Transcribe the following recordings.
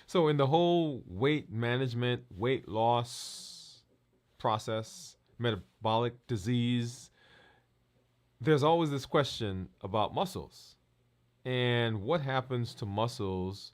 So, in the whole weight management, weight loss process, metabolic disease, there's always this question about muscles and what happens to muscles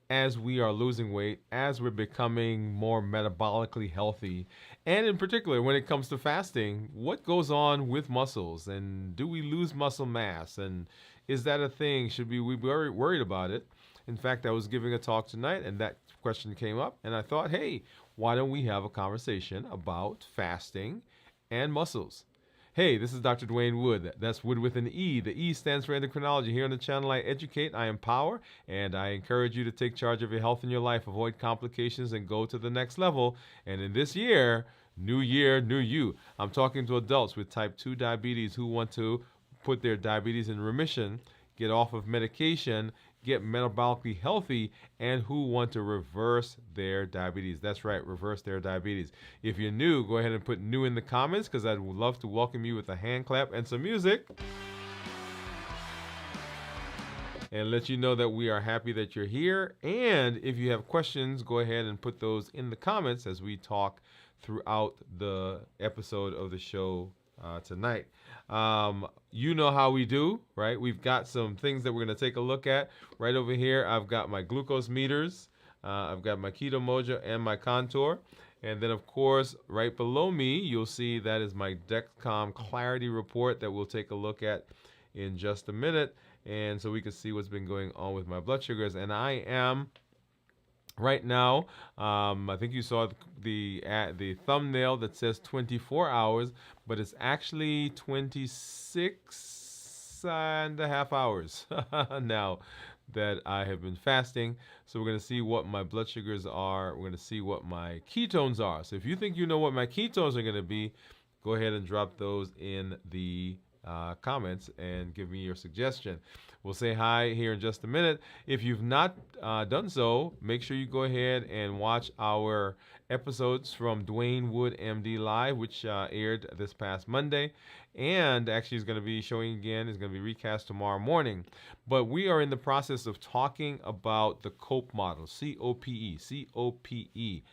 as we are losing weight, as we're becoming more metabolically healthy, and in particular, when it comes to fasting, what goes on with muscles, and do we lose muscle mass, and is that a thing? Should we be worried about it? In fact, I was giving a talk tonight, and that question came up, and I thought, hey, why don't we have a conversation about fasting and muscles? Hey, this is Dr. Dwain Woode. That's Wood with an E. The E stands for endocrinology. Here on the channel, I educate, I empower, and I encourage you to take charge of your health and your life, avoid complications, and go to the next level. And in this year, new you. I'm talking to adults with type 2 diabetes who want to put their diabetes in remission, get off of medication, get metabolically healthy, and who want to reverse their diabetes. That's right, reverse their diabetes. If you're new, go ahead and put new in the comments because I'd love to welcome you with a hand clap and some music and let you know that we are happy that you're here. And if you have questions, go ahead and put those in the comments as we talk throughout the episode of the show tonight. You know how we do, right? We've got some things that we're going to take a look at. Right over here, I've got my glucose meters, I've got my keto mojo and my contour. And then, of course, right below me, you'll see that is my Dexcom clarity report that we'll take a look at in just a minute. And so we can see what's been going on with my blood sugars. And I am right now, I think you saw the thumbnail that says 24 hours, but it's actually 26 and a half hours now that I have been fasting. So we're going to see what my blood sugars are. We're going to see what my ketones are. So if you think you know what my ketones are going to be, go ahead and drop those in the comments and give me your suggestion. We'll say hi here in just a minute. If you've not done so, make sure you go ahead and watch our episodes from Dwain Woode MD Live, which aired this past Monday. And actually is going to be showing again, is going to be recast tomorrow morning. But we are in the process of talking about the COPE model, COPE, COPE.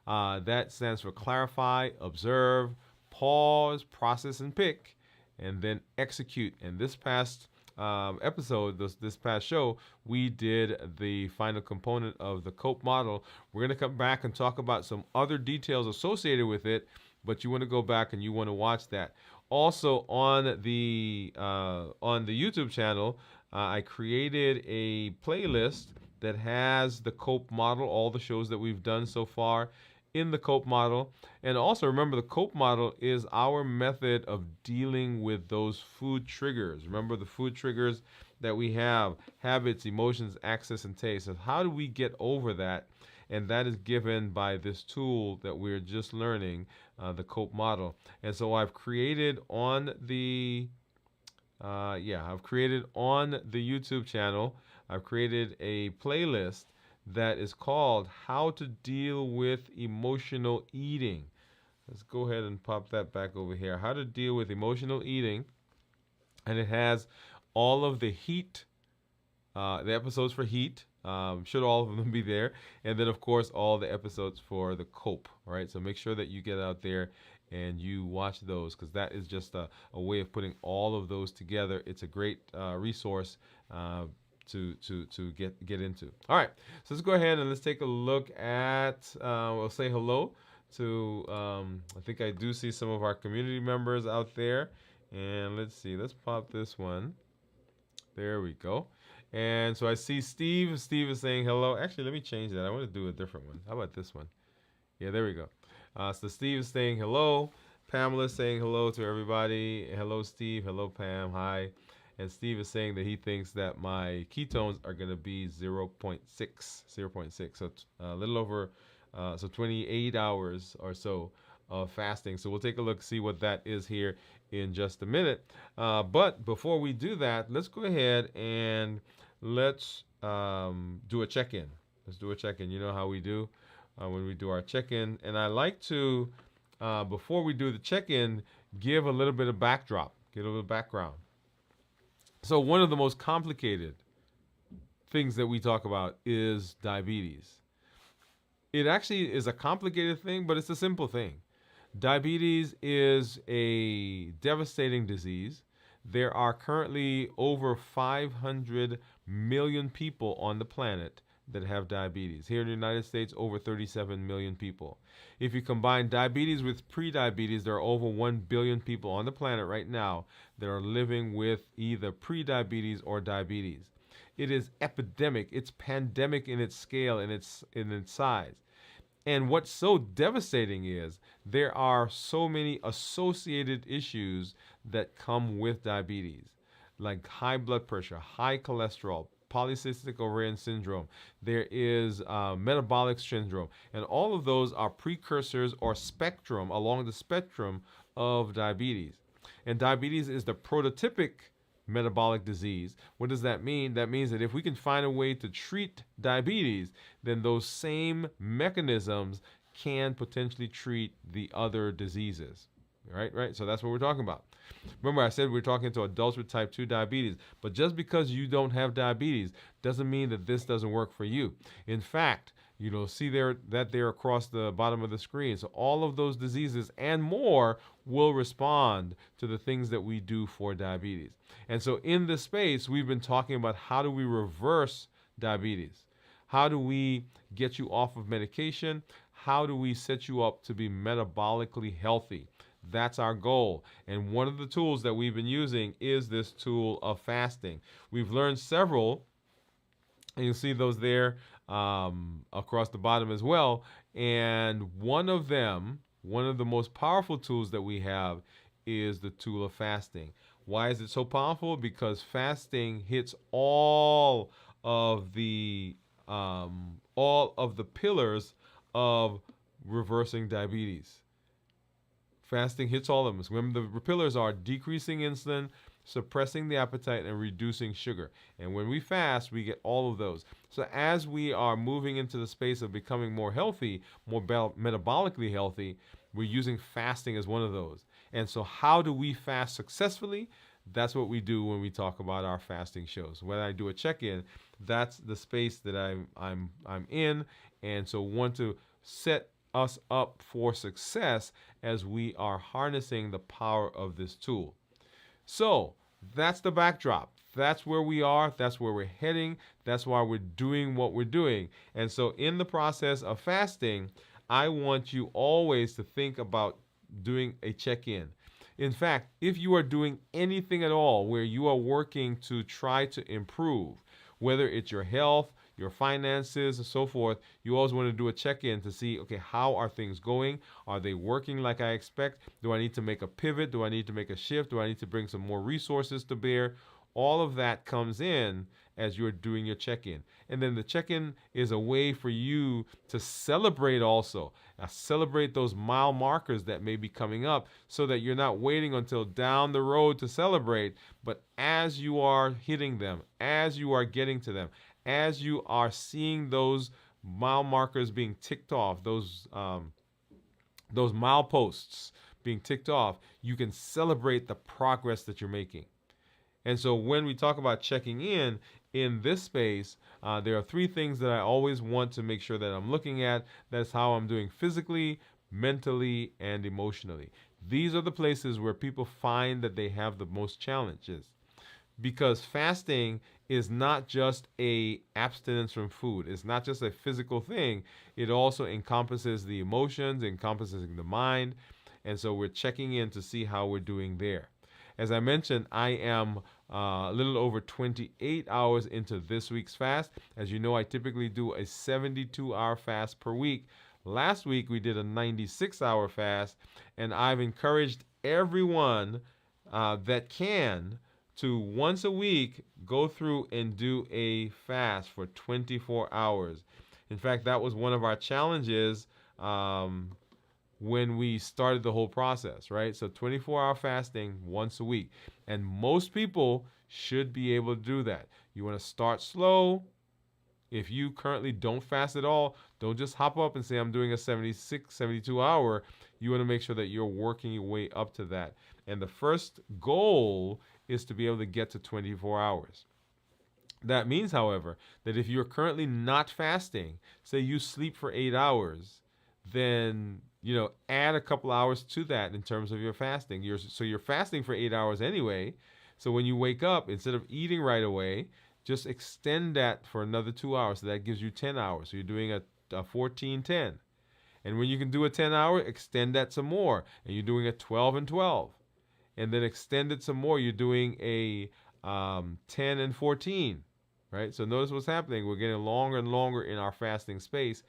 That stands for clarify, observe, pause, process, and pick, and then execute. And this past episode, this past show, we did the final component of the COPE model. We're going to come back and talk about some other details associated with it, but you want to go back and you want to watch that. Also on the YouTube channel, I created a playlist that has the COPE model, all the shows that we've done so far in the COPE model. And also remember, the COPE model is our method of dealing with those food triggers. Remember the food triggers that we have: habits, emotions, access, and taste. So how do we get over that? And that is given by this tool that we're just learning, the COPE model. And so I've created on the YouTube channel, I've created a playlist that is called How to Deal with Emotional Eating. Let's go ahead and pop that back over here. How to Deal with Emotional Eating. And it has all of the heat, the episodes for heat. Should all of them be there. And then, of course, all the episodes for the COPE. All right, so make sure that you get out there and you watch those, because that is just a way of putting all of those together. It's a great resource to get into. All right, so let's go ahead and let's take a look at, we'll say hello to, I think I do see some of our community members out there. And let's see, let's pop this one. There we go. And so I see Steve. Steve is saying hello. Actually, let me change that. I want to do a different one. How about this one? Yeah, there we go. So Steve is saying hello. Pamela is saying hello to everybody. Hello, Steve. Hello, Pam. Hi. And Steve is saying that he thinks that my ketones are going to be 0.6. So a little over, so 28 hours or so of fasting. So we'll take a look, see what that is here in just a minute. But before we do that, let's go ahead and let's do a check-in. Let's do a check-in. You know how we do when we do our check-in. And I like to, before we do the check-in, give a little bit of backdrop, get a little background. So one of the most complicated things that we talk about is diabetes. It actually is a complicated thing, but it's a simple thing. Diabetes is a devastating disease. There are currently over 500 million people on the planet that have diabetes. Here in the United States, over 37 million people. If you combine diabetes with prediabetes, there are over 1 billion people on the planet right now that are living with either prediabetes or diabetes. It is epidemic, it's pandemic in its scale and in its size. And what's so devastating is there are so many associated issues that come with diabetes, like high blood pressure, high cholesterol, polycystic ovarian syndrome. There is metabolic syndrome. And all of those are precursors or spectrum along the spectrum of diabetes. And diabetes is the prototypic metabolic disease. What does that mean? That means that if we can find a way to treat diabetes, then those same mechanisms can potentially treat the other diseases. Right? So that's what we're talking about. Remember, I said we're talking to adults with type 2 diabetes, but just because you don't have diabetes doesn't mean that this doesn't work for you. In fact, see there across the bottom of the screen. So all of those diseases and more will respond to the things that we do for diabetes. And so in this space, we've been talking about how do we reverse diabetes? How do we get you off of medication? How do we set you up to be metabolically healthy? That's our goal. And one of the tools that we've been using is this tool of fasting. We've learned several, and you'll see those there across the bottom as well. And one of the most powerful tools that we have is the tool of fasting. Why is it so powerful? Because fasting hits all of the pillars of reversing diabetes. Fasting hits all of them. Remember, the pillars are decreasing insulin, suppressing the appetite, and reducing sugar. And when we fast, we get all of those. So as we are moving into the space of becoming more healthy, more metabolically healthy, we're using fasting as one of those. And so how do we fast successfully? That's what we do when we talk about our fasting shows. When I do a check-in, that's the space that I'm in. And so want to set us up for success as we are harnessing the power of this tool. So that's the backdrop. That's where we are. That's where we're heading. That's why we're doing what we're doing. And so in the process of fasting, I want you always to think about doing a check-in. In fact, if you are doing anything at all where you are working to try to improve, whether it's your health, your finances, and so forth, you always want to do a check-in to see, okay, how are things going? Are they working like I expect? Do I need to make a pivot? Do I need to make a shift? Do I need to bring some more resources to bear? All of that comes in as you're doing your check-in. And then the check-in is a way for you to celebrate also. Celebrate those mile markers that may be coming up so that you're not waiting until down the road to celebrate, but as you are hitting them, as you are getting to them, as you are seeing those mile markers being ticked off, those mileposts being ticked off, you can celebrate the progress that you're making. And so when we talk about checking in this space, there are three things that I always want to make sure that I'm looking at. That's how I'm doing physically, mentally, and emotionally. These are the places where people find that they have the most challenges. Because fasting is not just a abstinence from food. It's not just a physical thing. It also encompasses the emotions, encompasses the mind. And so we're checking in to see how we're doing there. As I mentioned, I am a little over 28 hours into this week's fast. As you know, I typically do a 72-hour fast per week. Last week, we did a 96-hour fast, and I've encouraged everyone that can to once a week go through and do a fast for 24 hours. In fact, that was one of our challenges when we started the whole process, right? So 24-hour fasting once a week. And most people should be able to do that. You want to start slow. If you currently don't fast at all, don't just hop up and say, I'm doing a 76, 72 hour. You want to make sure that you're working your way up to that. And the first goal is to be able to get to 24 hours. That means, however, that if you're currently not fasting, say you sleep for 8 hours, then add a couple hours to that in terms of your fasting. So you're fasting for 8 hours anyway. So when you wake up, instead of eating right away, just extend that for another 2 hours. So that gives you 10 hours. So you're doing a 14-10. And when you can do a 10 hour, extend that some more. And you're doing a 12 and 12. And then extend it some more. You're doing a 10 and 14. Right? So notice what's happening. We're getting longer and longer in our fasting space.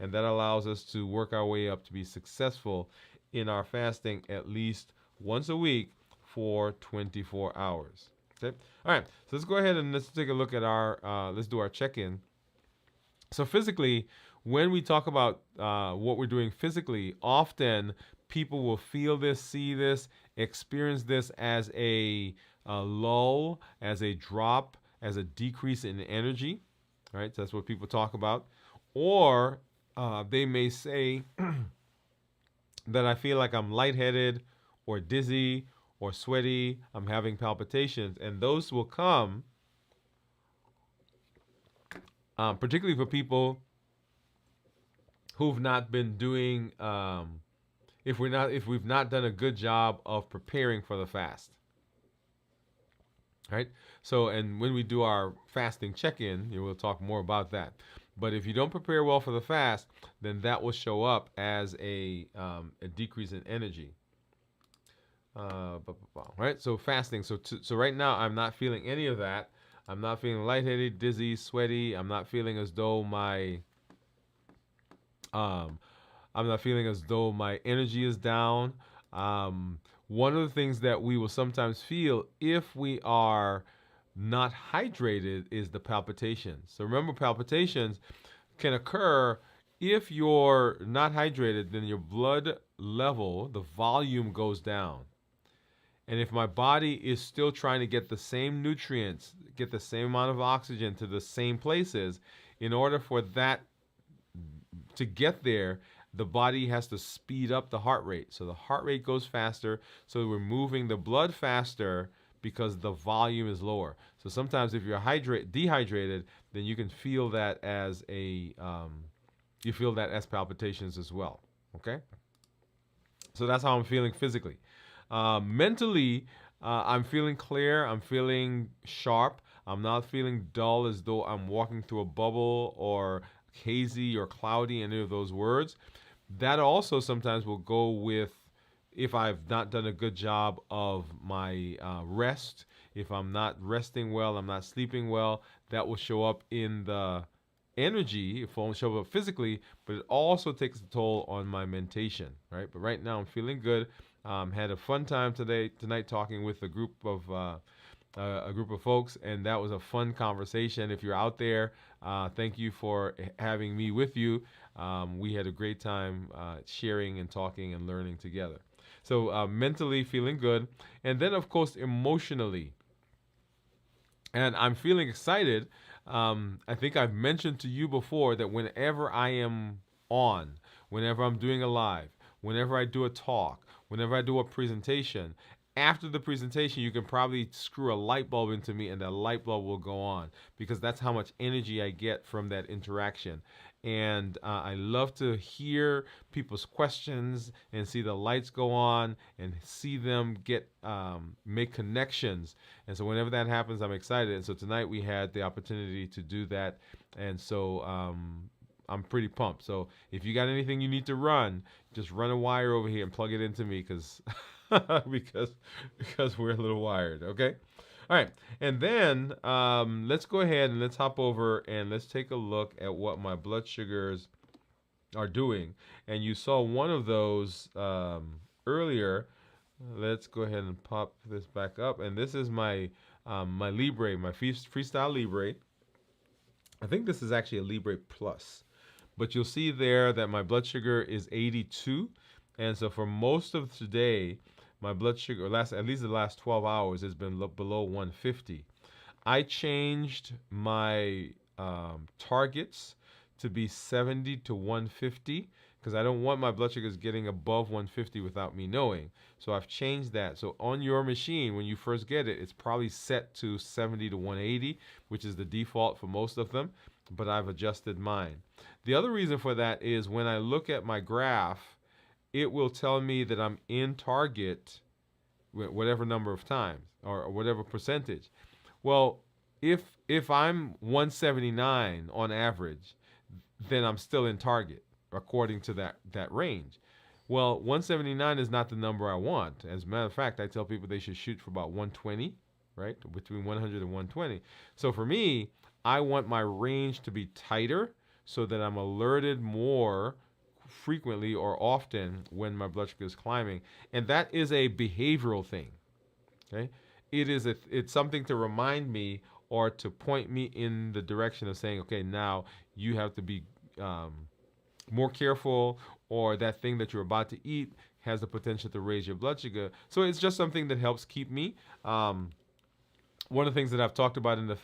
And that allows us to work our way up to be successful in our fasting at least once a week for 24 hours. Okay. All right. So let's go ahead and let's take a look at let's do our check-in. So physically, when we talk about what we're doing physically, often people will feel this, see this, experience this as a lull, as a drop, as a decrease in energy. Right? So that's what people talk about. Or they may say that I feel like I'm lightheaded or dizzy or sweaty. I'm having palpitations. And those will come particularly for people who've not been doing, if we've not done a good job of preparing for the fast. Right? So, and when we do our fasting check-in, we'll talk more about that. But if you don't prepare well for the fast, then that will show up as a decrease in energy. Right? So fasting. So right now, I'm not feeling any of that. I'm not feeling lightheaded, dizzy, sweaty. I'm not feeling as though my energy is down. One of the things that we will sometimes feel if we are not hydrated is the palpitations. So remember, palpitations can occur if you're not hydrated, then your blood level, the volume goes down. And if my body is still trying to get the same nutrients, get the same amount of oxygen to the same places, in order for that to get there, the body has to speed up the heart rate. So the heart rate goes faster, so we're moving the blood faster because the volume is lower. So sometimes if you're dehydrated, then you can feel that as palpitations as well. Okay? So that's how I'm feeling physically. Mentally, I'm feeling clear. I'm feeling sharp. I'm not feeling dull as though I'm walking through a bubble or hazy or cloudy, any of those words. That also sometimes will go with if I've not done a good job of my rest. If I'm not resting well, I'm not sleeping well, that will show up in the energy. It won't show up physically, but it also takes a toll on my mentation, right? But right now I'm feeling good. Had a fun time tonight talking with a group of folks, and that was a fun conversation. If you're out there, thank you for having me with you. We had a great time sharing and talking and learning together. So mentally feeling good, and then of course emotionally, and I'm feeling excited. I think I've mentioned to you before that whenever I am on, whenever I'm doing a live, whenever I do a talk, whenever I do a presentation, after the presentation, you can probably screw a light bulb into me and that light bulb will go on because that's how much energy I get from that interaction. And I love to hear people's questions and see the lights go on and see them make connections. And so whenever that happens, I'm excited. And so tonight we had the opportunity to do that. And so I'm pretty pumped. So if you got anything you need to run, just run a wire over here and plug it into me because we're a little wired. Okay. All right, and then let's go ahead and let's hop over and let's take a look at what my blood sugars are doing. And you saw one of those earlier. Let's go ahead and pop this back up. And this is my Libre, my Freestyle Libre. I think this is actually a Libre Plus. But you'll see there that my blood sugar is 82. And so for most of today, my blood sugar, at least the last 12 hours, has been below 150. I changed my targets to be 70 to 150 because I don't want my blood sugars getting above 150 without me knowing. So I've changed that. So on your machine, when you first get it, it's probably set to 70 to 180, which is the default for most of them, but I've adjusted mine. The other reason for that is when I look at my graph, it will tell me that I'm in target whatever number of times or whatever percentage. Well, if I'm 179 on average, then I'm still in target according to that range. Well, 179 is not the number I want. As a matter of fact, I tell people they should shoot for about 120, right? Between 100 and 120. So for me, I want my range to be tighter so that I'm alerted more frequently or often when my blood sugar is climbing. And that is a behavioral thing. Okay? It's something to remind me or to point me in the direction of saying, okay, now you have to be more careful, or that thing that you're about to eat has the potential to raise your blood sugar. So it's just something that helps keep me. One of the things that I've talked about in the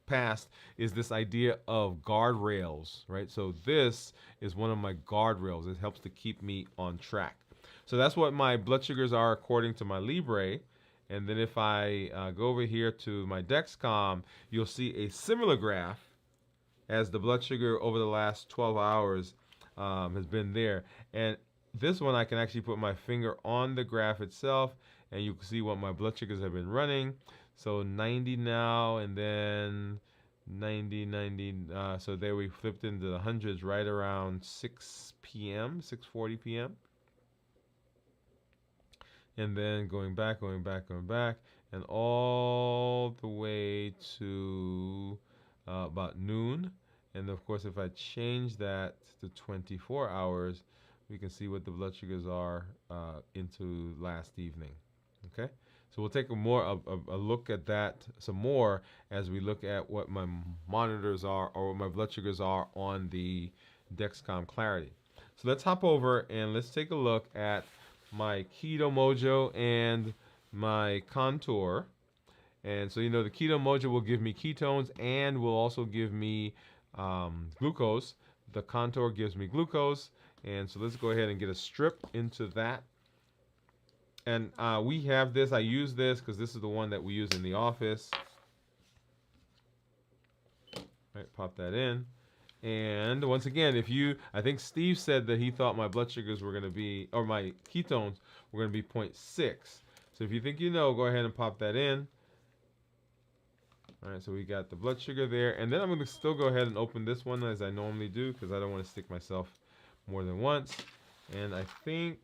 past is this idea of guardrails, right? So this is one of my guardrails. It helps to keep me on track. So that's what my blood sugars are according to my Libre. And then if I go over here to my Dexcom, you'll see a similar graph as the blood sugar over the last 12 hours has been there. And this one I can actually put my finger on the graph itself, and you can see what my blood sugars have been running. So 90 now, and then 90, 90. So there we flipped into the hundreds right around 6 p.m., 6:40 p.m. And then going back, and all the way to about noon. And of course, if I change that to 24 hours, we can see what the blood sugars are into last evening. Okay, so we'll take a look at that some more as we look at what my monitors are or what my blood sugars are on the Dexcom Clarity. So let's hop over and let's take a look at my Keto Mojo and my Contour. And so, the Keto Mojo will give me ketones and will also give me glucose. The Contour gives me glucose. And so let's go ahead and get a strip into that. And we have this. I use this because this is the one that we use in the office. Right, pop that in. And once again, I think Steve said that he thought my blood sugars were going to be, or my ketones were going to be 0.6. So if you think go ahead and pop that in. All right, so we got the blood sugar there. And then I'm going to still go ahead and open this one as I normally do because I don't want to stick myself more than once. And I think,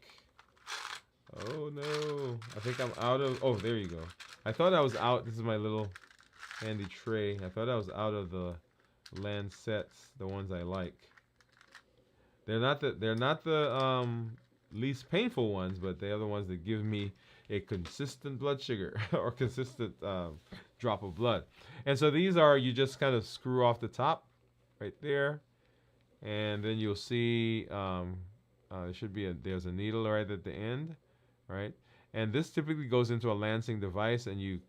oh no, I think I'm out of, oh, there you go. I thought I was out. This is my little handy tray. I thought I was out of the Lancets, the ones I like. They're not the least painful ones, but they are the ones that give me a consistent blood sugar or consistent drop of blood. And so these are, you just kind of screw off the top right there, and then you'll see there should be there's a needle right at the end, right? And this typically goes into a lancing device, and you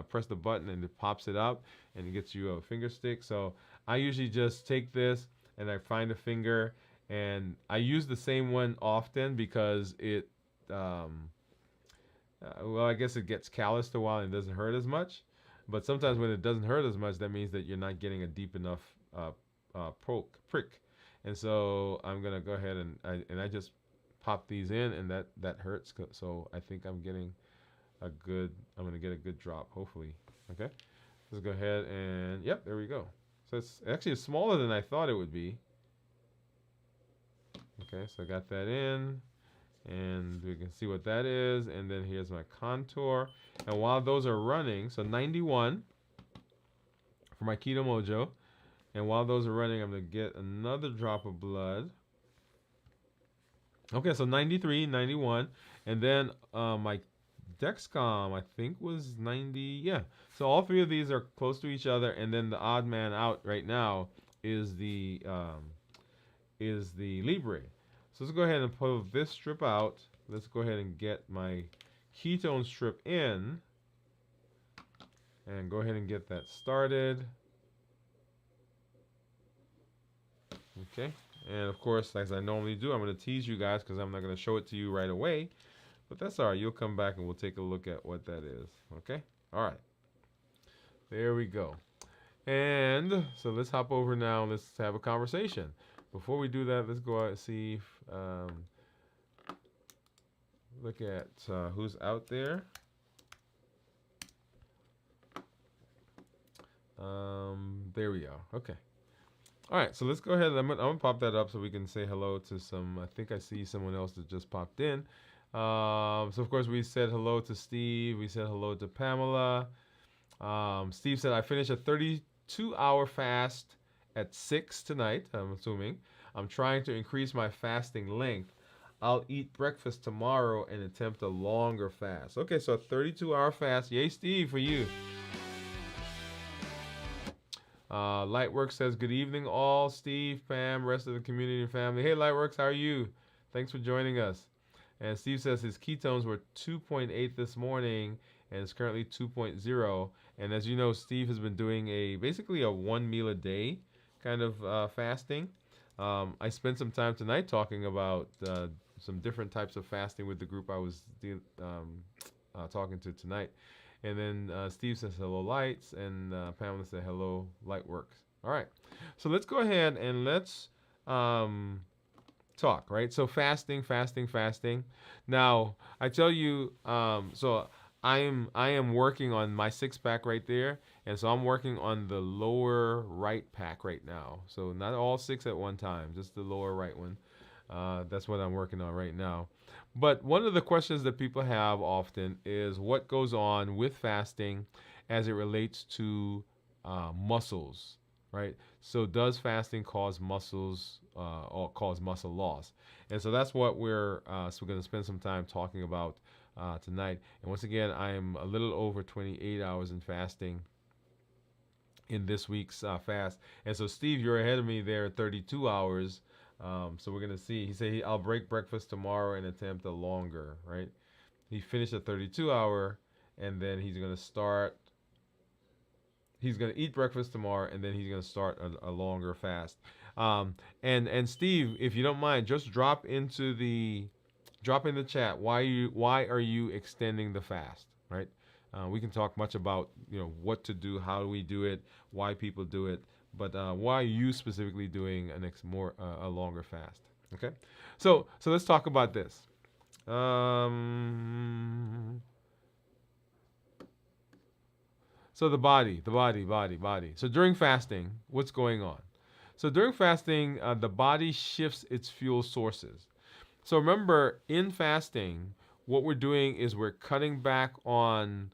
press the button and it pops it up and it gets you a finger stick. So I usually just take this and I find a finger, and I use the same one often because it, well, I guess it gets calloused a while and doesn't hurt as much. But sometimes when it doesn't hurt as much, that means that you're not getting a deep enough prick. And so I'm gonna go ahead and I just pop these in, and that hurts. So I think I'm gonna get a good drop, hopefully. Okay, let's go ahead and, yep, there we go. So it's actually smaller than I thought it would be. Okay, so I got that in, and we can see what that is. And then here's my Contour. And while those are running, so 91 for my Keto Mojo. And while those are running, I'm going to get another drop of blood. Okay, so 93, 91. And then my Dexcom, I think, was 90. Yeah. So all three of these are close to each other. And then the odd man out right now is the Libre. So let's go ahead and pull this strip out. Let's go ahead and get my ketone strip in. And go ahead and get that started. Okay, And of course, as I normally do, I'm going to tease you guys because I'm not going to show it to you right away. But that's all right. You'll come back and we'll take a look at what that is. Okay? All right. There we go. And so let's hop over now and let's have a conversation. Before we do that, let's go out and see if, look at who's out there. There we are. Okay. All right, so let's go ahead. I'm gonna pop that up so we can say hello to some. I think I see someone else that just popped in. So of course we said hello to Steve. We said hello to Pamela. Steve said I finished a 32-hour fast at 6 tonight. I'm assuming. I'm trying to increase my fasting length. I'll eat breakfast tomorrow and attempt a longer fast. Okay, so a 32-hour fast. Yay, Steve, for you. Lightworks says, good evening all. Steve, Pam, rest of the community and family. Hey, Lightworks, how are you? Thanks for joining us. And Steve says his ketones were 2.8 this morning and it's currently 2.0. And as you know, Steve has been doing basically a 1 meal a day kind of fasting. I spent some time tonight talking about some different types of fasting with the group I was talking to tonight. And then Steve says hello, Lights, and Pamela said hello, Lightworks. All right, so let's go ahead and let's talk, right? So fasting. Now I tell you, so I am working on my 6-pack right there, and so I'm working on the lower right pack right now. So not all 6 at one time, just the lower right one. That's what I'm working on right now. But one of the questions that people have often is what goes on with fasting as it relates to muscles, right? So does fasting cause muscles or cause muscle loss? And so that's what we're going to spend some time talking about tonight. And once again, I am a little over 28 hours in fasting in this week's fast. And so Steve, you're ahead of me there at 32 hours. So we're going to see. He said I'll break breakfast tomorrow and attempt a longer, right? He finished a 32-hour, and then he's going to start. He's going to eat breakfast tomorrow, and then he's going to start a longer fast. And Steve, if you don't mind, just drop in the chat. Why are you extending the fast, right? We can talk much about what to do, how do we do it, why people do it. But why are you specifically doing a longer fast? Okay, so let's talk about this. So the body. So during fasting, what's going on? So during fasting, the body shifts its fuel sources. So remember, in fasting, what we're doing is we're cutting back on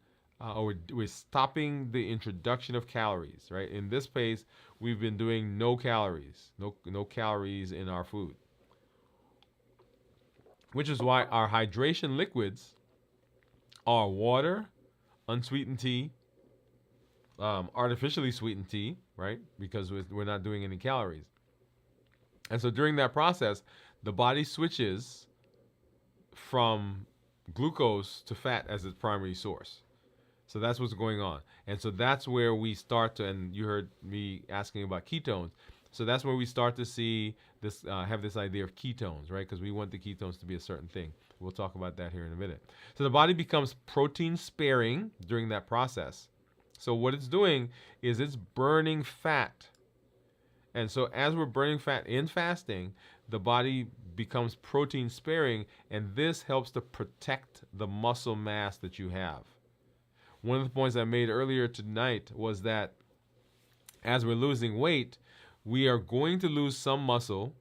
we're stopping the introduction of calories, right? In this case, we've been doing no calories in our food, which is why our hydration liquids are water, unsweetened tea, artificially sweetened tea, right? Because we're not doing any calories. And so during that process, the body switches from glucose to fat as its primary source. So that's what's going on. And so that's where we start to, and you heard me asking about ketones. So that's where we start to see this, have this idea of ketones, right? Because we want the ketones to be a certain thing. We'll talk about that here in a minute. So the body becomes protein sparing during that process. So what it's doing is it's burning fat. And so as we're burning fat in fasting, the body becomes protein sparing, and this helps to protect the muscle mass that you have. One of the points I made earlier tonight was that as we're losing weight, we are going to lose some muscle,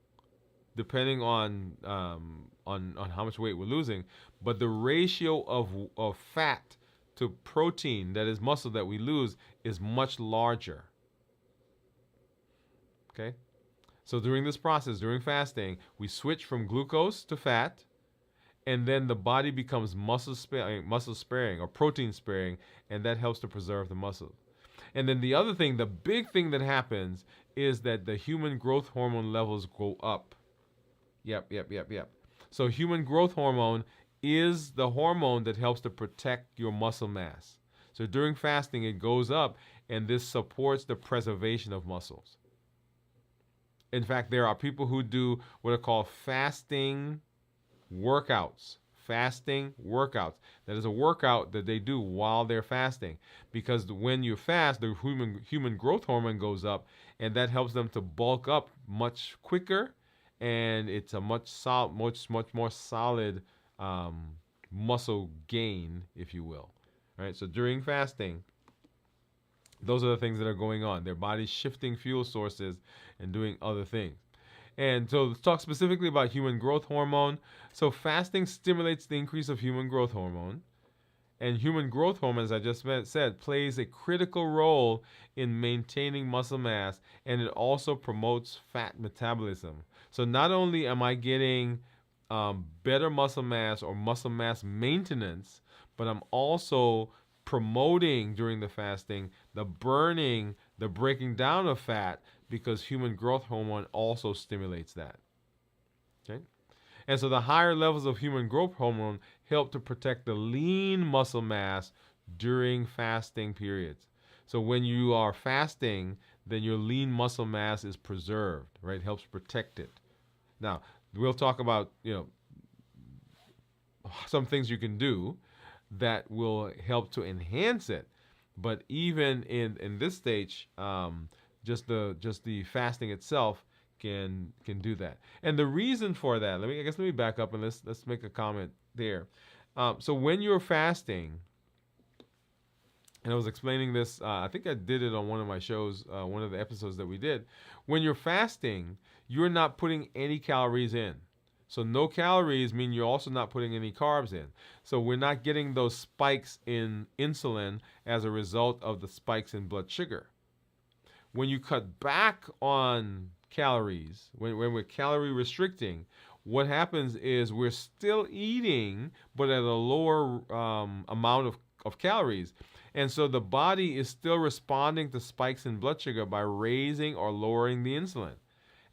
depending on how much weight we're losing. But the ratio of fat to protein, that is muscle, that we lose is much larger. Okay, so during this process, during fasting, we switch from glucose to fat. And then the body becomes muscle sparing or protein sparing, and that helps to preserve the muscle. And then the other thing, the big thing that happens is that the human growth hormone levels go up. Yep. So human growth hormone is the hormone that helps to protect your muscle mass. So during fasting, it goes up, and this supports the preservation of muscles. In fact, there are people who do what are called fasting workouts. Fasting workouts. That is a workout that they do while they're fasting, because when you fast, the human growth hormone goes up, and that helps them to bulk up much quicker, and it's a much more solid um, muscle gain, if you will. Right. So during fasting, those are the things that are going on. Their body's shifting fuel sources and doing other things. And so let's talk specifically about human growth hormone. So fasting stimulates the increase of human growth hormone. And human growth hormone, as I just said, plays a critical role in maintaining muscle mass, and it also promotes fat metabolism. So not only am I getting better muscle mass or muscle mass maintenance, but I'm also promoting during the fasting the burning, the breaking down of fat, because human growth hormone also stimulates that. Okay? And so the higher levels of human growth hormone help to protect the lean muscle mass during fasting periods. So when you are fasting, then your lean muscle mass is preserved, right? It helps protect it. Now, we'll talk about, some things you can do that will help to enhance it. But even in this stage, just the fasting itself can do that. And the reason for that, let me back up and let's make a comment there. So when you're fasting, and I was explaining this, I think I did it on one of my shows, one of the episodes that we did. When you're fasting, you're not putting any calories in. So no calories mean you're also not putting any carbs in. So we're not getting those spikes in insulin as a result of the spikes in blood sugar. When you cut back on calories, when we're calorie restricting, what happens is we're still eating, but at a lower amount of calories. And so the body is still responding to spikes in blood sugar by raising or lowering the insulin.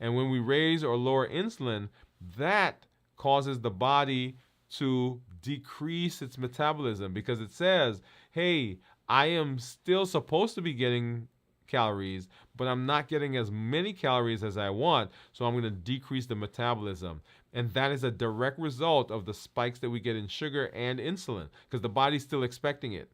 And when we raise or lower insulin, that causes the body to decrease its metabolism, because it says, hey, I am still supposed to be getting calories, but I'm not getting as many calories as I want, so I'm going to decrease the metabolism. And that is a direct result of the spikes that we get in sugar and insulin, because the body's still expecting it.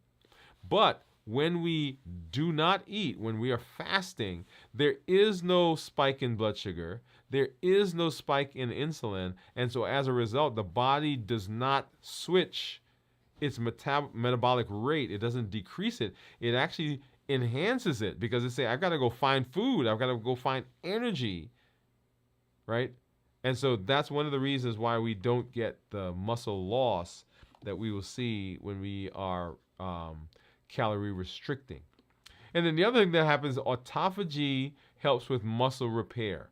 But when we do not eat, when we are fasting, there is no spike in blood sugar, there is no spike in insulin, and so as a result, the body does not switch its metabolic rate. It doesn't decrease it. It actually enhances it, because it say, I've got to go find food, I've got to go find energy, right? And so that's one of the reasons why we don't get the muscle loss that we will see when we are calorie restricting. And then the other thing that happens, autophagy helps with muscle repair.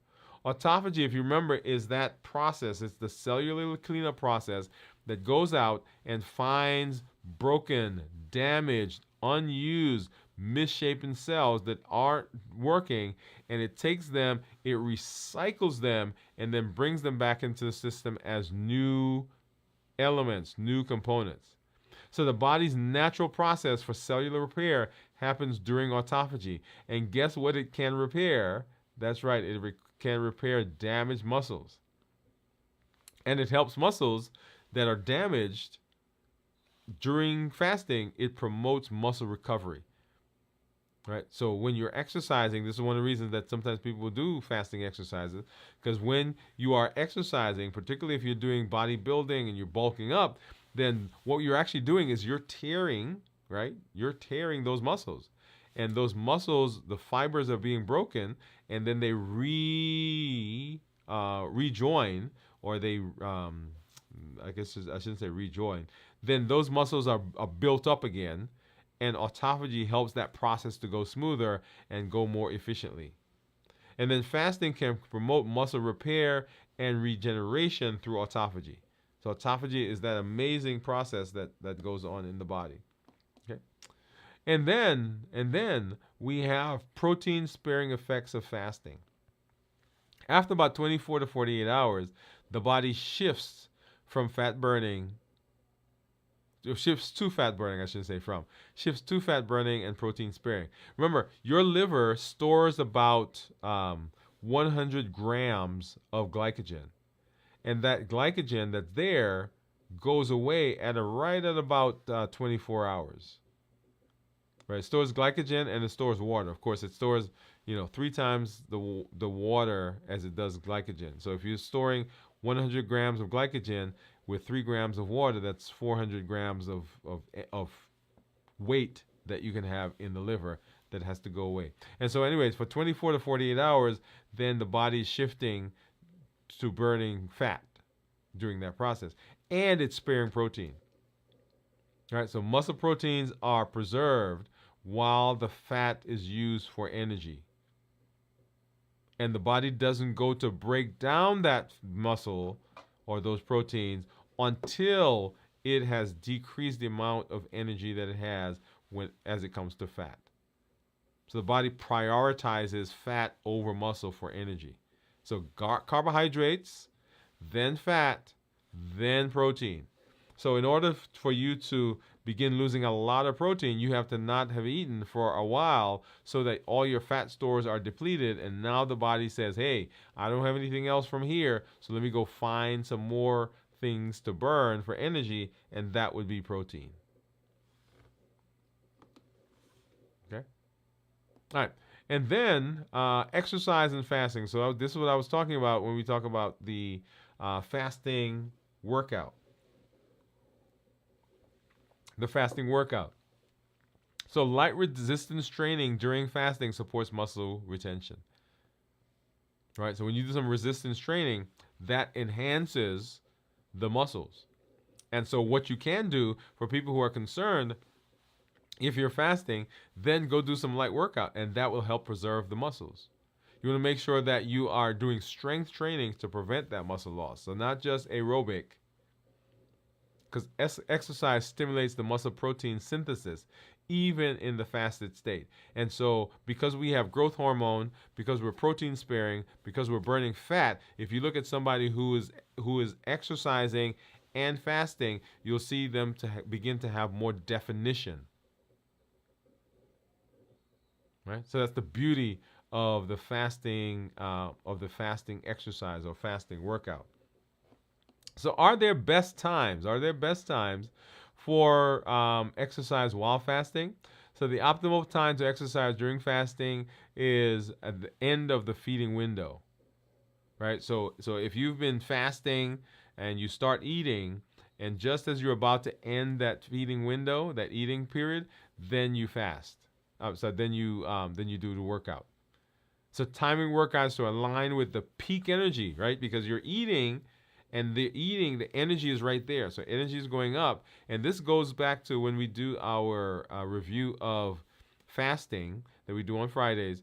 Autophagy, if you remember, is that process. It's the cellular cleanup process that goes out and finds broken, damaged, unused, misshapen cells that aren't working, and it takes them, it recycles them, and then brings them back into the system as new elements, new components. So the body's natural process for cellular repair happens during autophagy. And guess what it can repair? That's right, it can repair damaged muscles. And it helps muscles that are damaged during fasting. It promotes muscle recovery. Right? So when you're exercising, this is one of the reasons that sometimes people do fasting exercises, because when you are exercising, particularly if you're doing bodybuilding and you're bulking up, then what you're actually doing is you're tearing, right? You're tearing those muscles. And those muscles, the fibers are being broken, and then they rejoin, or they, I guess I shouldn't say rejoin. Then those muscles are built up again, and autophagy helps that process to go smoother and go more efficiently. And then fasting can promote muscle repair and regeneration through autophagy. So autophagy is that amazing process that goes on in the body. Okay. And then we have protein sparing effects of fasting. After about 24 to 48 hours, the body shifts to fat burning, shifts to fat burning and protein sparing. Remember, your liver stores about 100 grams of glycogen. And that glycogen that's there goes away right at about 24 hours. Right? It stores glycogen and it stores water. Of course, it stores, 3 times the water as it does glycogen. So if you're storing 100 grams of glycogen with 3 grams of water, that's 400 grams of weight that you can have in the liver that has to go away. And so anyways, for 24 to 48 hours, then the body's shifting to burning fat during that process. And it's sparing protein. All right, so muscle proteins are preserved while the fat is used for energy. And the body doesn't go to break down that muscle or those proteins until it has decreased the amount of energy that it has as it comes to fat. So the body prioritizes fat over muscle for energy. So carbohydrates, then fat, then protein. So in order for you to begin losing a lot of protein, you have to not have eaten for a while so that all your fat stores are depleted. And now the body says, hey, I don't have anything else from here, so let me go find some more things to burn for energy, and that would be protein. Okay? All right. And then exercise and fasting. So this is what I was talking about when we talk about the fasting workout. The fasting workout. So light resistance training during fasting supports muscle retention. Right? So when you do some resistance training, that enhances the muscles. And so what you can do for people who are concerned, if you're fasting, then go do some light workout, and that will help preserve the muscles. You want to make sure that you are doing strength training to prevent that muscle loss. So not just aerobic, because exercise stimulates the muscle protein synthesis even in the fasted state. And so because we have growth hormone, because we're protein sparing, because we're burning fat, if you look at somebody who is exercising and fasting, you'll see them to begin to have more definition. Right? So that's the beauty of the fasting exercise or fasting workout. So are there best times? Are there best times for exercise while fasting? So the optimal time to exercise during fasting is at the end of the feeding window, right? So if you've been fasting and you start eating, and just as you're about to end that feeding window, that eating period, then you fast. So then you do the workout. So timing workouts to align with the peak energy, right? Because you're eating. And the energy is right there. So energy is going up. And this goes back to when we do our review of fasting that we do on Fridays.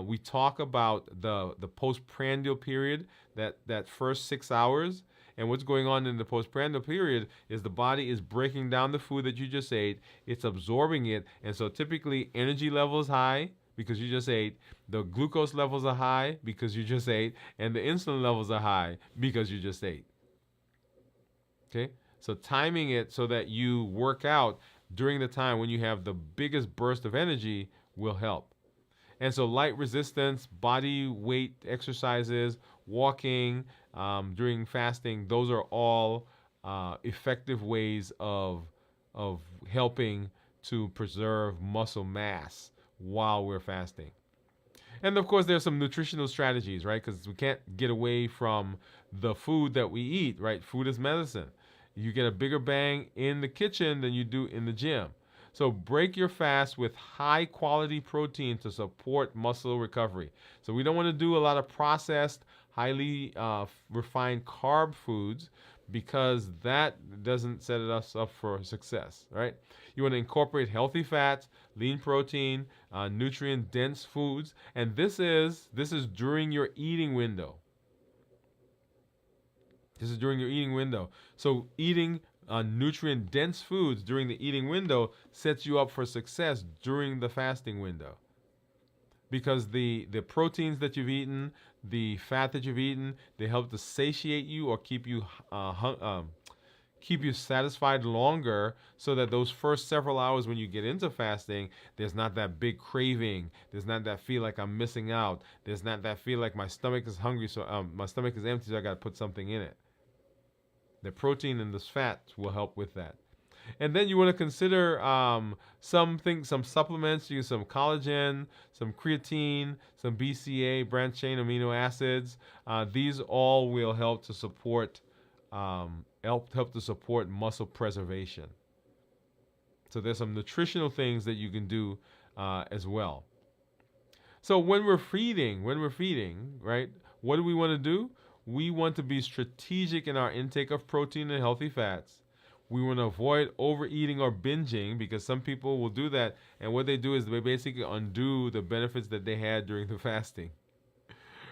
We talk about the postprandial period, that first 6 hours. And what's going on in the postprandial period is the body is breaking down the food that you just ate. It's absorbing it. And so typically energy level is high because you just ate. The glucose levels are high because you just ate. And the insulin levels are high because you just ate. Okay? So timing it so that you work out during the time when you have the biggest burst of energy will help. And so light resistance, body weight exercises, walking during fasting, those are all effective ways of helping to preserve muscle mass while we're fasting. And of course, there's some nutritional strategies, right? Because we can't get away from the food that we eat, right? Food is medicine. You get a bigger bang in the kitchen than you do in the gym. So break your fast with high quality protein to support muscle recovery. So we don't want to do a lot of processed, highly refined carb foods because that doesn't set us up for success, right? You want to incorporate healthy fats, lean protein, nutrient-dense foods, and this is during your eating window. This is during your eating window. So eating nutrient-dense foods during the eating window sets you up for success during the fasting window. Because the proteins that you've eaten, the fat that you've eaten, they help to satiate you or keep you keep you satisfied longer, so that those first several hours when you get into fasting, there's not that big craving. There's not that feel like I'm missing out. There's not that feel like my stomach is hungry, so my stomach is empty, so I got to put something in it. The protein and this fat will help with that. And then you want to consider some supplements. Use some collagen, some creatine, some BCA, branched chain amino acids. These all will help to support help to support muscle preservation. So there's some nutritional things that you can do as well. So when we're feeding, right? What do we want to do? We want to be strategic in our intake of protein and healthy fats. We want to avoid overeating or binging, because some people will do that, and what they do is they basically undo the benefits that they had during the fasting.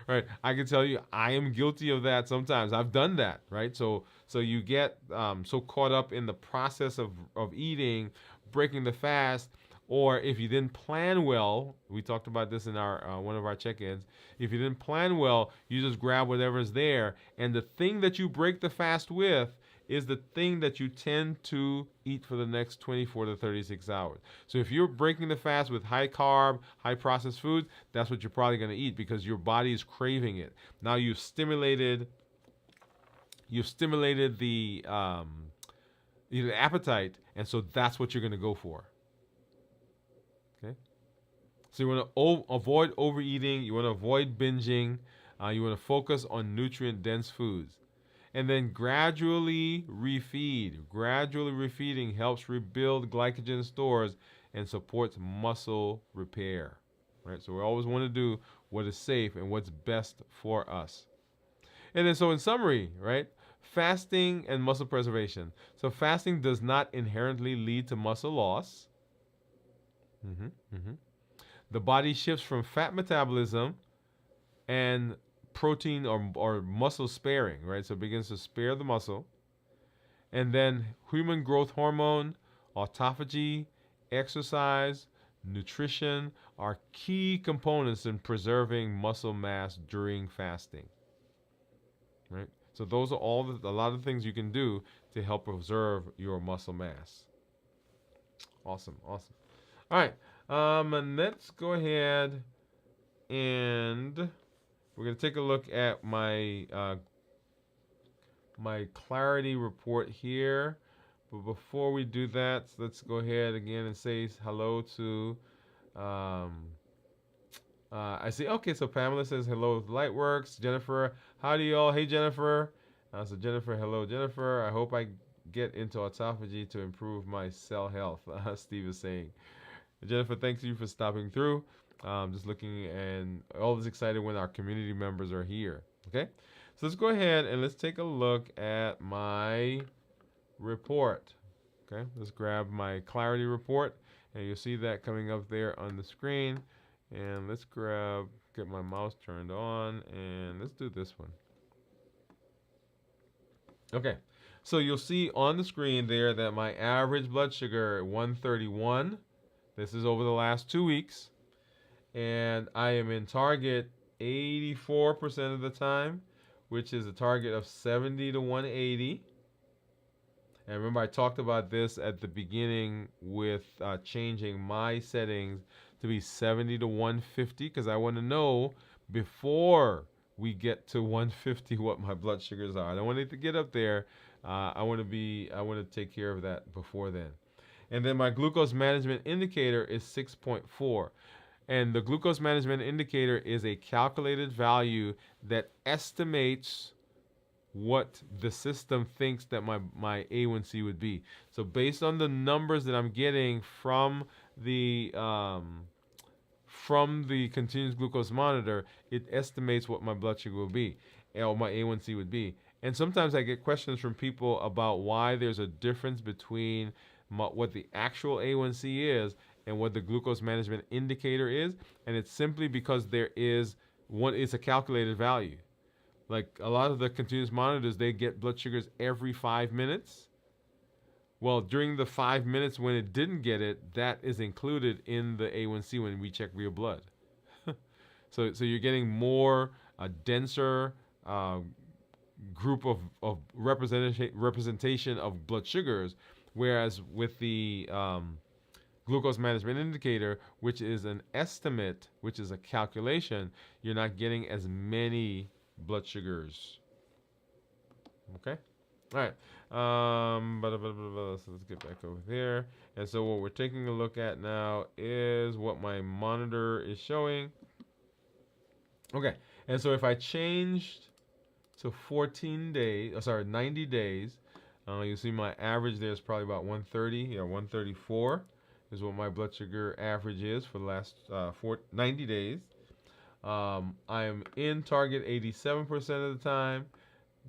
Right? I can tell you, I am guilty of that sometimes. I've done that, right? So you get so caught up in the process of eating, breaking the fast, or if you didn't plan well. We talked about this in our one of our check-ins. If you didn't plan well, you just grab whatever's there, and the thing that you break the fast with is the thing that you tend to eat for the next 24 to 36 hours. So if you're breaking the fast with high carb, high processed foods, that's what you're probably going to eat, because your body is craving it. Now you've stimulated the appetite, and so that's what you're going to go for. Okay. So you want to avoid overeating. You want to avoid binging. You want to focus on nutrient-dense foods. And then gradually refeed. Gradually refeeding helps rebuild glycogen stores and supports muscle repair. Right? So we always want to do what is safe and what's best for us. And then, so in summary, right? Fasting and muscle preservation. So fasting does not inherently lead to muscle loss. The body shifts from fat metabolism and protein or muscle sparing, right? So it begins to spare the muscle. And then human growth hormone, autophagy, exercise, nutrition are key components in preserving muscle mass during fasting. Right? So those are a lot of things you can do to help preserve your muscle mass. Awesome. All right. And let's go ahead and we're going to take a look at my my clarity report here. But before we do that, let's go ahead again and say hello to I see. Okay, so Pamela says hello, Lightworks. Jennifer, howdy y'all. Hey Jennifer. So Jennifer, hello Jennifer. I hope I get into autophagy to improve my cell health. Steve is saying. Jennifer, thanks you for stopping through. Just looking and always excited when our community members are here. Okay, so let's go ahead and let's take a look at my report. Okay, let's grab my clarity report, and you'll see that coming up there on the screen. And let's get my mouse turned on, and let's do this one. Okay, so you'll see on the screen there that my average blood sugar 131. This is over the last 2 weeks. And I am in target 84% of the time, which is a target of 70 to 180. And remember, I talked about this at the beginning with changing my settings to be 70 to 150, because I want to know before we get to 150 what my blood sugars are. I don't want it to get up there. I want to take care of that before then. And then my glucose management indicator is 6.4. And the glucose management indicator is a calculated value that estimates what the system thinks that my A1C would be. So based on the numbers that I'm getting from the continuous glucose monitor, it estimates what my blood sugar will be, or my A1C would be. And sometimes I get questions from people about why there's a difference between what the actual A1C is and what the glucose management indicator is, and it's simply because it's a calculated value. Like a lot of the continuous monitors, they get blood sugars every 5 minutes. Well, during the 5 minutes when it didn't get it, that is included in the A1C when we check real blood. So you're getting more denser group of representation of blood sugars, whereas with the glucose management indicator, which is an estimate, which is a calculation, you're not getting as many blood sugars. Okay? All right. So let's get back over there. And so what we're taking a look at now is what my monitor is showing. Okay. And so if I changed to 14 days, 90 days, you see my average there is probably about 130, 134 is what my blood sugar average is for the last 90 days. I am in target 87% of the time.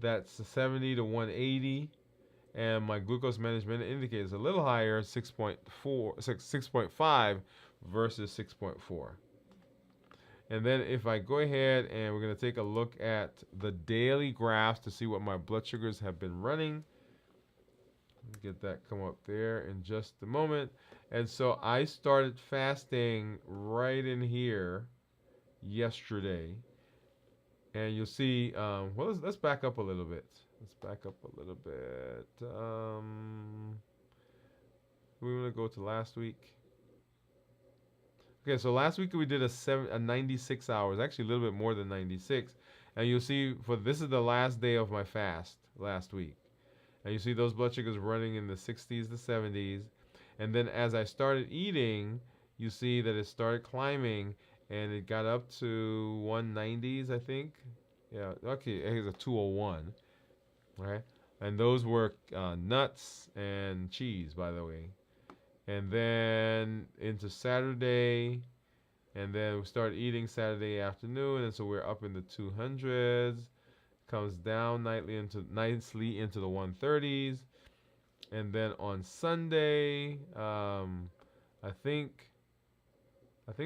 That's 70 to 180. And my glucose management indicator is a little higher, 6.5 versus 6.4. And then if I go ahead and we're going to take a look at the daily graphs to see what my blood sugars have been running. Get that come up there in just a moment. And so I started fasting right in here yesterday. And you'll see, well, let's back up a little bit. Let's back up a little bit. We want to go to last week. Okay, so last week we did a 96 hours, actually a little bit more than 96. And you'll see this is the last day of my fast last week. And you see those blood sugars running in the 60s to 70s. And then as I started eating, you see that it started climbing and it got up to 190s, I think. Yeah, okay, it was a 201, right? And those were nuts and cheese, by the way. And then into Saturday, and then we started eating Saturday afternoon, and so we're up in the 200s. Comes down nicely into the 130s, and then on Sunday, I think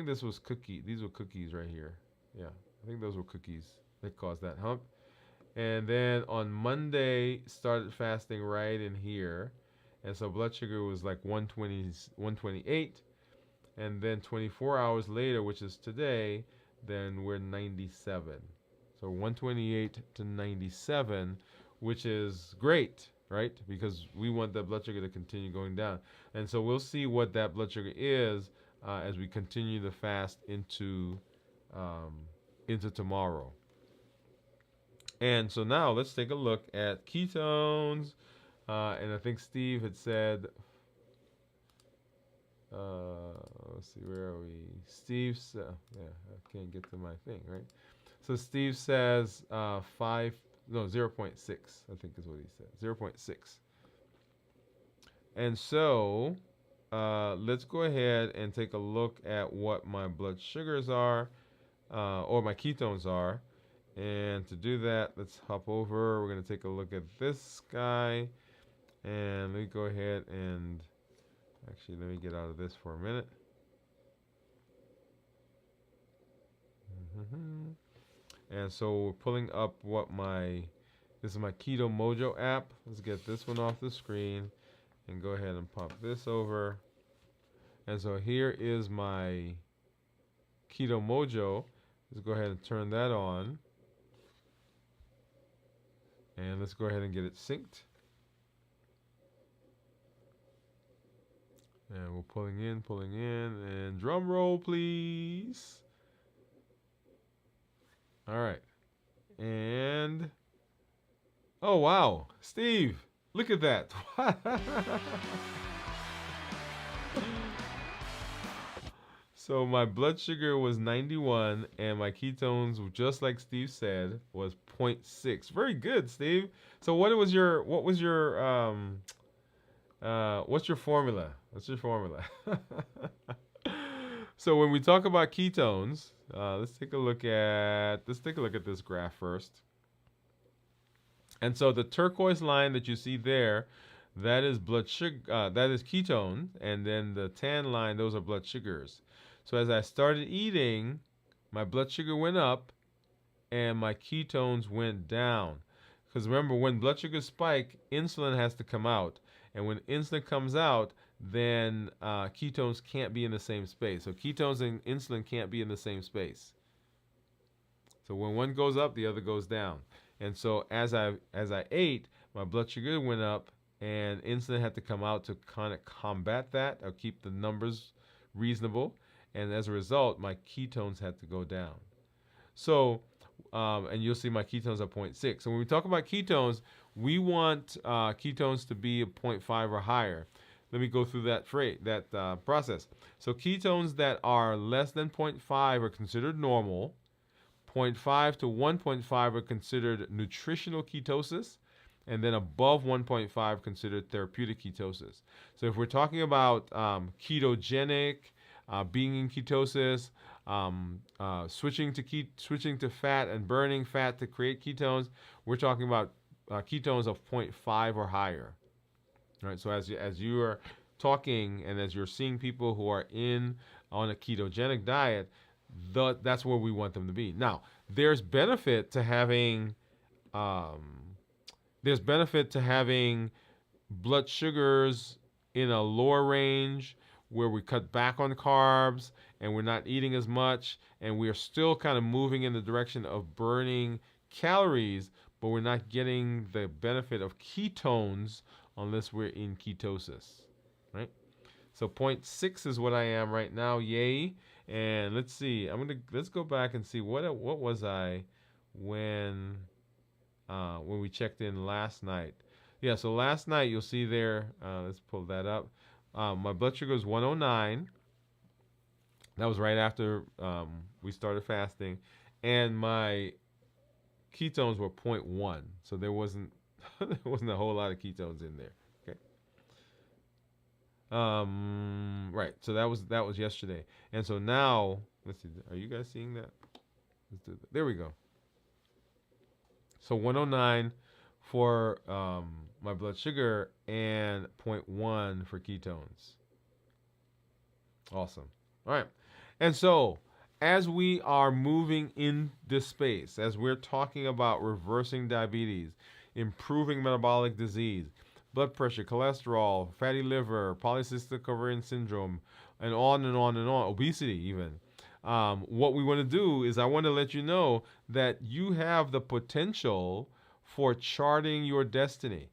this was cookie. These were cookies right here. Yeah, I think those were cookies that caused that hump. And then on Monday, started fasting right in here. And so blood sugar was like 128. And then 24 hours later, which is today, then we're 97. So 128 to 97, which is great, right? Because we want that blood sugar to continue going down. And so we'll see what that blood sugar is as we continue to fast into tomorrow. And so now let's take a look at ketones. And I think Steve had said, let's see, where are we? Steve said, yeah, I can't get to my thing, right? So Steve says 0.6, I think is what he said, 0.6. And so let's go ahead and take a look at what my blood sugars are, or my ketones are. And to do that, let's hop over. We're going to take a look at this guy. And let me go ahead and actually let me get out of this for a minute. And so we're pulling up this is my Keto Mojo app. Let's get this one off the screen and go ahead and pop this over. And so here is my Keto Mojo. Let's go ahead and turn that on. And let's go ahead and get it synced. And we're pulling in, and drum roll, please. All right. And, oh, wow. Steve, look at that. So my blood sugar was 91, and my ketones, just like Steve said, was 0.6. Very good, Steve. So what's your formula? What's your formula? So when we talk about ketones, let's take a look at this graph first. And so the turquoise line that you see there, that is blood sugar, that is ketone, and then the tan line, those are blood sugars. So as I started eating, my blood sugar went up and my ketones went down. Because remember, when blood sugars spike, insulin has to come out. And when insulin comes out, then ketones can't be in the same space. So ketones and insulin can't be in the same space. So when one goes up, the other goes down. And so as I ate, my blood sugar went up, and insulin had to come out to kind of combat that or keep the numbers reasonable. And as a result, my ketones had to go down. So, and you'll see my ketones are 0.6. So when we talk about ketones, we want ketones to be a 0.5 or higher. Let me go through that process. So ketones that are less than 0.5 are considered normal. 0.5 to 1.5 are considered nutritional ketosis, and then above 1.5 considered therapeutic ketosis. So if we're talking about ketogenic, being in ketosis, switching to fat and burning fat to create ketones, we're talking about ketones of 0.5 or higher. All right. So as you are talking and as you're seeing people who are on a ketogenic diet, that's where we want them to be. Now, there's benefit to having blood sugars in a lower range where we cut back on carbs and we're not eating as much and we're still kind of moving in the direction of burning calories, but we're not getting the benefit of ketones unless we're in ketosis, right? So 0.6 is what I am right now, yay. And let's see, let's go back and see what was I when we checked in last night. Yeah, so last night you'll see there, let's pull that up. My blood sugar was 109. That was right after we started fasting. And my ketones were 0.1. So there wasn't a whole lot of ketones in there. Okay. Right. So that was yesterday. And so now, let's see. Are you guys seeing that? Let's do that. There we go. So 109 for my blood sugar and zero 0.1 for ketones. Awesome. All right. And so as we are moving in this space, as we're talking about reversing diabetes, improving metabolic disease, blood pressure, cholesterol, fatty liver, polycystic ovarian syndrome, and on and on and on, obesity even. What we want to do is I want to let you know that you have the potential for charting your destiny.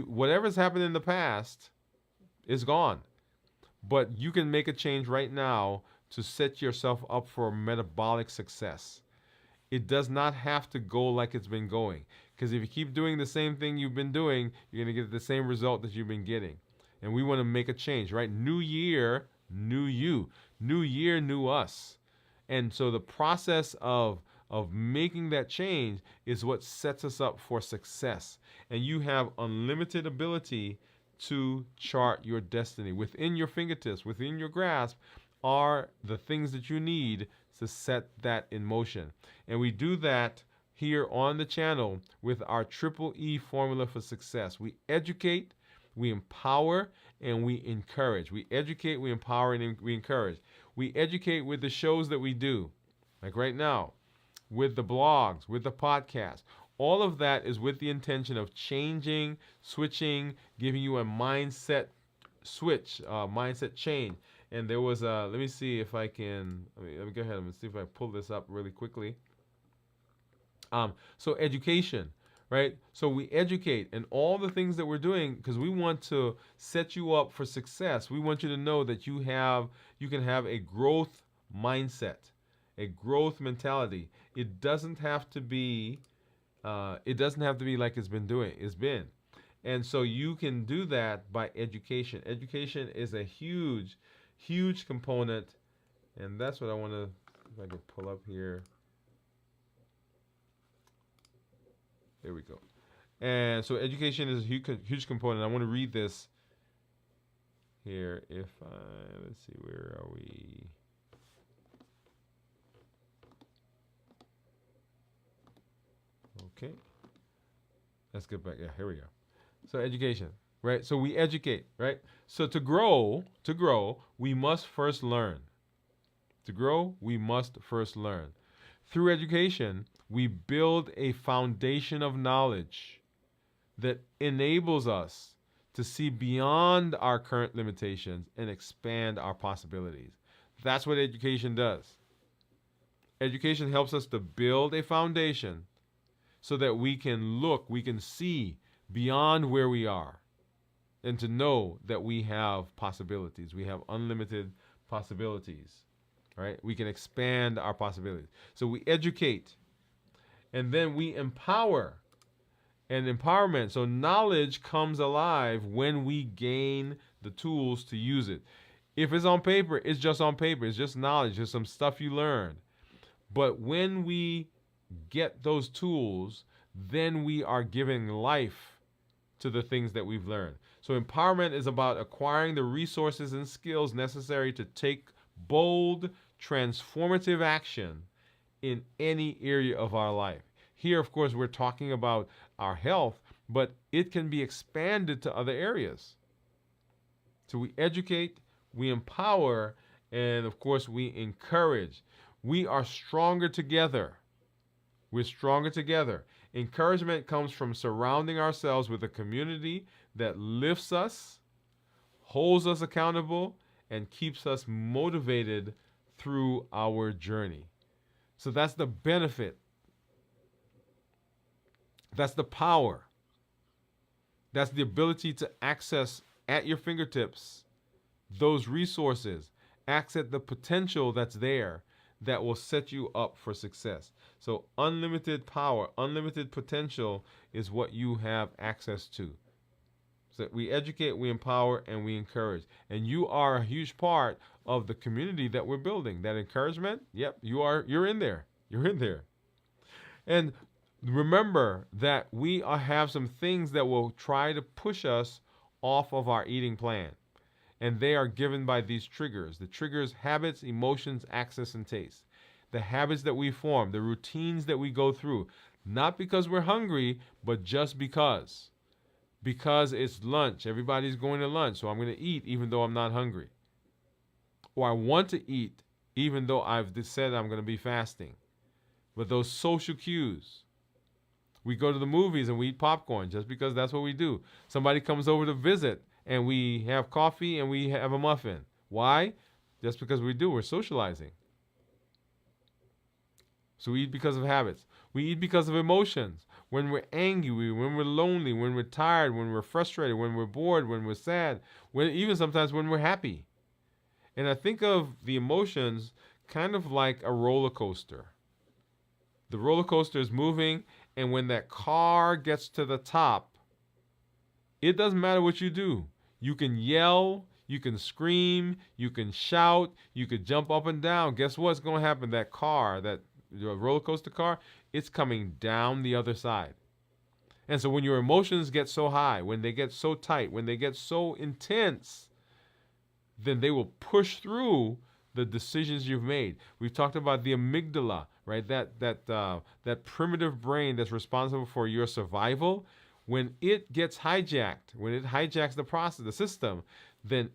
Whatever's happened in the past is gone, but you can make a change right now to set yourself up for metabolic success. It does not have to go like it's been going, because if you keep doing the same thing you've been doing, you're going to get the same result that you've been getting. And we want to make a change, right? New year, new you. New year, new us. And so the process of making that change is what sets us up for success. And you have unlimited ability to chart your destiny. Within your fingertips, within your grasp, are the things that you need to set that in motion. And we do that here on the channel with our Triple E formula for success. We educate, we empower, and we encourage. We educate, we empower, and we encourage. We educate with the shows that we do, like right now, with the blogs, with the podcast. All of that is with the intention of changing, switching, giving you a mindset switch, mindset change. And there was let me see if I can, let me go ahead and see if I pull this up really quickly. So education, right? So we educate, and all the things that we're doing, because we want to set you up for success. We want you to know that you can have a growth mindset, a growth mentality. It doesn't have to be like it's been. And so you can do that by education. Education is a huge component, and that's what I want to, if I can pull up here. There we go. And so education is a huge component. I want to read this here. Let's see, where are we? Okay. Let's get back. Yeah, here we go. So education, right? So we educate, right? So to grow, we must first learn. To grow, we must first learn. Through education, we build a foundation of knowledge that enables us to see beyond our current limitations and expand our possibilities. That's what education does. Education helps us to build a foundation so that we can look, we can see beyond where we are, and to know that we have possibilities. We have unlimited possibilities, right? We can expand our possibilities. So we educate, and then we empower. And empowerment, so knowledge comes alive when we gain the tools to use it. If it's on paper, it's just on paper. It's just knowledge. It's some stuff you learned. But when we get those tools, then we are giving life to the things that we've learned. So empowerment is about acquiring the resources and skills necessary to take bold, transformative action in any area of our life. Here, of course, we're talking about our health, but it can be expanded to other areas. So we educate, we empower, and of course, we encourage. We are stronger together. We're stronger together. Encouragement comes from surrounding ourselves with a community that lifts us, holds us accountable, and keeps us motivated through our journey. So that's the benefit. That's the power. That's the ability to access at your fingertips those resources, access the potential that's there that will set you up for success. So unlimited power, unlimited potential is what you have access to. So we educate, we empower, and we encourage. And you are a huge part of the community that we're building. That encouragement, yep, you're in there. You're in there. And remember that we have some things that will try to push us off of our eating plan. And they are given by these triggers. The triggers, habits, emotions, access, and taste. The habits that we form, the routines that we go through. Not because we're hungry, but just because. Because it's lunch. Everybody's going to lunch, so I'm going to eat even though I'm not hungry. Or I want to eat even though I've said I'm going to be fasting. But those social cues. We go to the movies and we eat popcorn just because that's what we do. Somebody comes over to visit and we have coffee and we have a muffin. Why? Just because we do. We're socializing. So we eat because of habits. We eat because of emotions. When we're angry, when we're lonely, when we're tired, when we're frustrated, when we're bored, when we're sad, even sometimes when we're happy. And I think of the emotions kind of like a roller coaster. The roller coaster is moving, and when that car gets to the top, it doesn't matter what you do. You can yell, you can scream, you can shout, you could jump up and down. Guess what's going to happen? That car, that roller coaster car, it's coming down the other side. And so when your emotions get so high, when they get so tight, when they get so intense, then they will push through the decisions you've made. We've talked about the amygdala, right? That primitive brain that's responsible for your survival. When it gets hijacked, when it hijacks the process, the system, then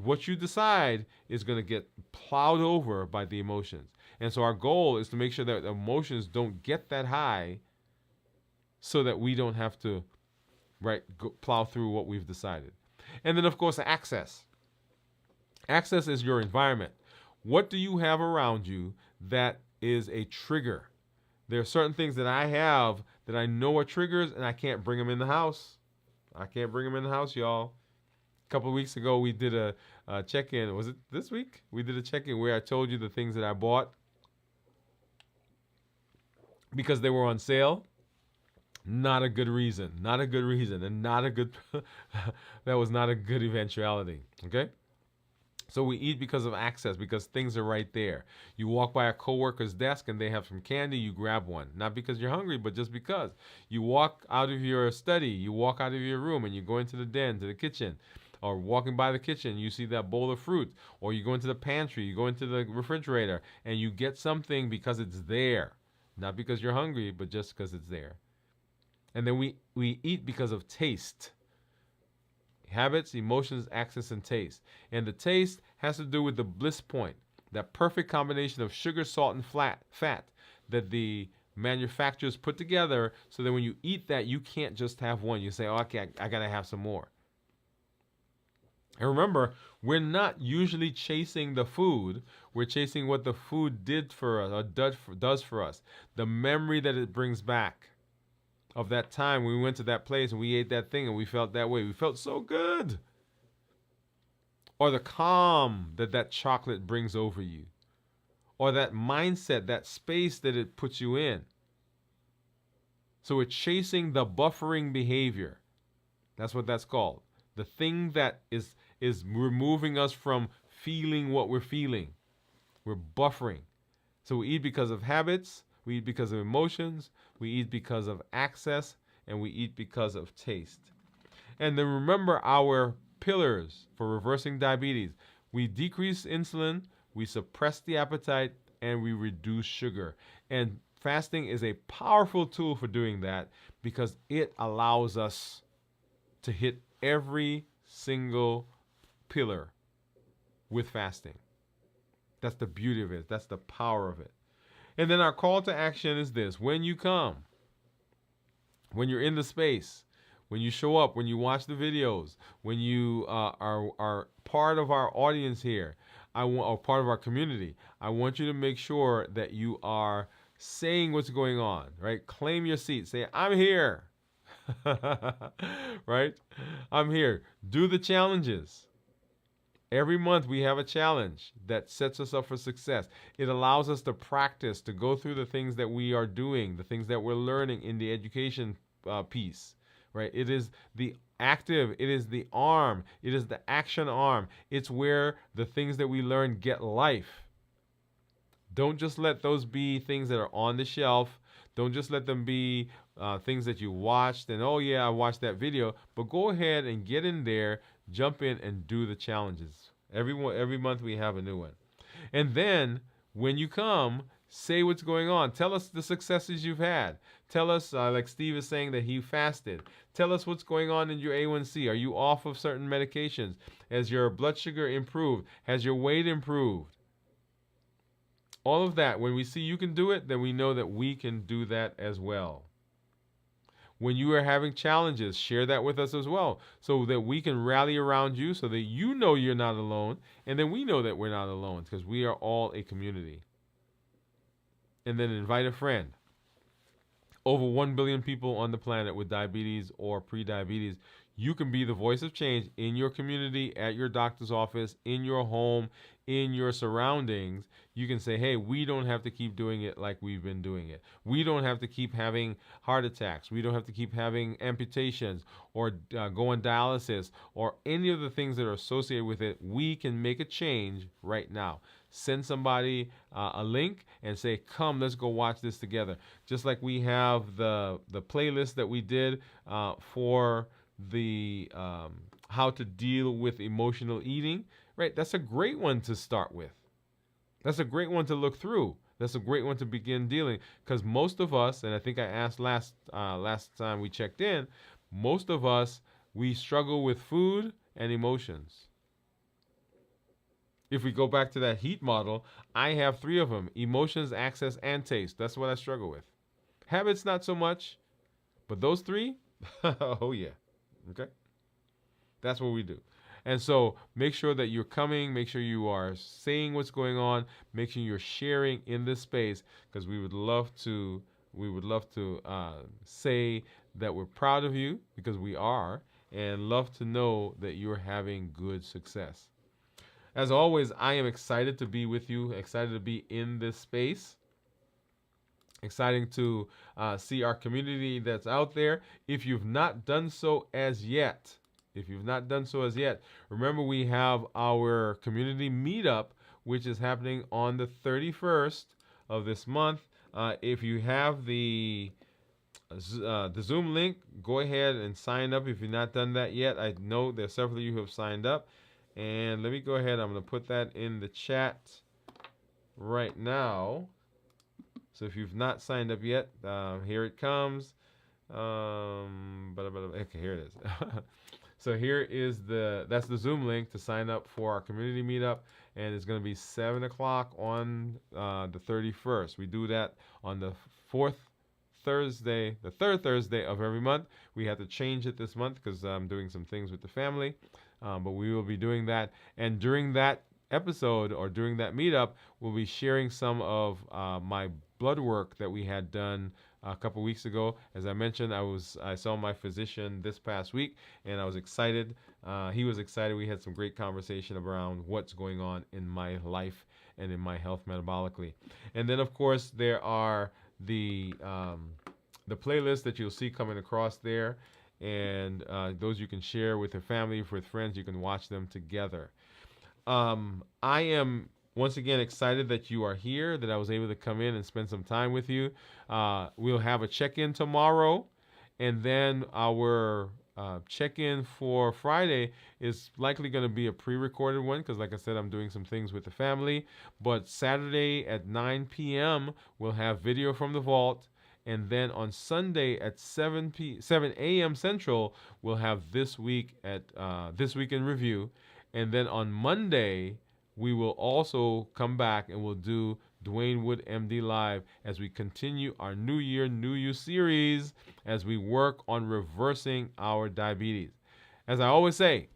what you decide is going to get plowed over by the emotions. And so our goal is to make sure that emotions don't get that high so that we don't have to, plow through what we've decided. And then, of course, access. Access is your environment. What do you have around you that is a trigger? There are certain things that I have that I know are triggers, and I can't bring them in the house. I can't bring them in the house, y'all. A couple of weeks ago, we did a check-in. Was it this week? We did a check-in where I told you the things that I bought because they were on sale. Not a good reason. Not a good reason. And not a good... that was not a good eventuality. Okay? So we eat because of access, because things are right there. You walk by a coworker's desk and they have some candy, you grab one. Not because you're hungry, but just because. You walk out of your study, you walk out of your room and you go into the den, to the kitchen. Or walking by the kitchen, you see that bowl of fruit. Or you go into the pantry, you go into the refrigerator, and you get something because it's there. Not because you're hungry, but just because it's there. And then we eat because of taste. Habits, emotions, access, and taste. And the taste has to do with the bliss point, that perfect combination of sugar, salt, and fat that the manufacturers put together so that when you eat that, you can't just have one. You say, oh, okay, I got to have some more. And remember, we're not usually chasing the food. We're chasing what the food did for us or does for us, the memory that it brings back. of that time when we went to that place and we ate that thing and we felt that way. We felt so good. Or the calm that that chocolate brings over you. Or that mindset, that space that it puts you in. So we're chasing the buffering behavior. That's what that's called. The thing that is removing us from feeling what we're feeling. We're buffering. So we eat because of habits, we eat because of emotions, we eat because of access, and we eat because of taste. And then remember our pillars for reversing diabetes. We decrease insulin, we suppress the appetite, and we reduce sugar. And fasting is a powerful tool for doing that because it allows us to hit every single pillar with fasting. That's the beauty of it. That's the power of it. And then our call to action is this. When you come, when you're in the space, when you show up, when you watch the videos, when you are part of our audience here, or part of our community, I want you to make sure that you are saying what's going on, right? Claim your seat. Say, I'm here. Right? I'm here. Do the challenges. Every month we have a challenge that sets us up for success. It allows us to practice, to go through the things that we are doing, the things that we're learning in the education piece, right? It is the active, it is the arm, it is the action arm. It's where the things that we learn get life. Don't just let those be things that are on the shelf. Don't just let them be things that you watched and, oh yeah, I watched that video. But go ahead and get in there, jump in and do the challenges. Every month we have a new one. And then when you come, say what's going on. Tell us the successes you've had. Tell us, like Steve is saying that he fasted. Tell us what's going on in your A1C. Are you off of certain medications? Has your blood sugar improved? Has your weight improved? All of that, when we see you can do it, then we know that we can do that as well. When you are having challenges, share that with us as well so that we can rally around you so that you know you're not alone and then we know that we're not alone because we are all a community. And then invite a friend. Over 1 billion people on the planet with diabetes or pre-diabetes. You can be the voice of change in your community, at your doctor's office, in your home, in your surroundings. You can say, hey, we don't have to keep doing it like we've been doing it. We don't have to keep having heart attacks. We don't have to keep having amputations or go on dialysis or any of the things that are associated with it. We can make a change right now. Send somebody a link and say, come, let's go watch this together. Just like we have the playlist that we did for the how to deal with emotional eating, right? That's a great one to start with. That's a great one to look through. That's a great one to begin dealing because most of us, and I think I asked last time we checked in, most of us, we struggle with food and emotions. If we go back to that heat model, I have 3 of them: emotions, access, and taste. That's what I struggle with. Habits, not so much, but those 3, oh yeah. Okay? That's what we do. And so make sure that you're coming, make sure you are saying what's going on, make sure you're sharing in this space because we would love to say that we're proud of you because we are, and love to know that you're having good success. As always, I am excited to be with you, excited to be in this space. Exciting to see our community that's out there. If you've not done so as yet, remember we have our community meetup, which is happening on the 31st of this month. If you have the Zoom link, go ahead and sign up if you've not done that yet. I know there's several of you who have signed up. And let me go ahead. I'm going to put that in the chat right now. So if you've not signed up yet, here it comes. Okay, here it is. So here is that's the Zoom link to sign up for our community meetup, and it's going to be 7 o'clock on the 31st. We do that on the third Thursday of every month. We have to change it this month because I'm doing some things with the family, but we will be doing that. And during that episode or during that meetup, we'll be sharing some of my blood work that we had done a couple weeks ago. As I mentioned, I saw my physician this past week, and I was excited. He was excited. We had some great conversation around what's going on in my life and in my health metabolically. And then, of course, there are the playlists that you'll see coming across there, and those you can share with your family, with friends. You can watch them together. I am once again excited that you are here, that I was able to come in and spend some time with you. We'll have a check-in tomorrow, and then our check-in for Friday is likely going to be a pre-recorded one because, like I said, I'm doing some things with the family. But Saturday at 9 p.m., we'll have video from the vault. And then on Sunday at 7 a.m. Central, we'll have This Week in Review. And then on Monday, we will also come back and we'll do Dwain Woode MD Live as we continue our New Year, New You series as we work on reversing our diabetes. As I always say,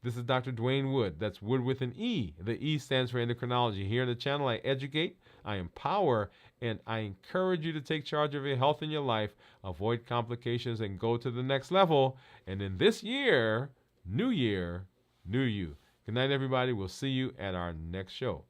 this is Dr. Dwain Woode. That's Wood with an E. The E stands for endocrinology. Here on the channel, I educate, I empower, and I encourage you to take charge of your health and your life, avoid complications, and go to the next level. And in this year, New You. Good night, everybody. We'll see you at our next show.